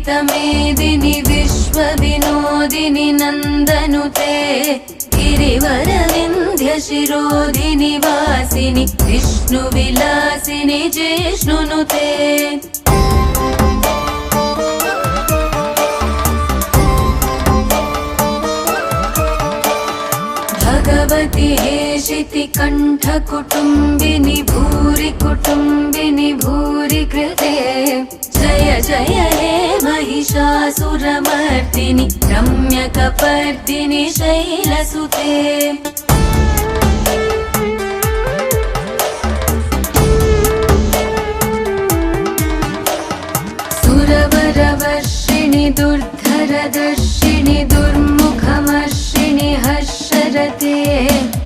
विदितमेदिनि विश्वविनोदिनि नन्दनुते गिरिवरविन्ध्यशिरोधिनि वासिनि विष्णुविलासिनि जिष्णुनुते भगवति हेशिति कण्ठकुटुम्बिनि भूरि कुटुम्बिनि भूरि कृते जय जय हे महिषासुरमर्दिनि रम्यकपर्दिनि शैलसुते।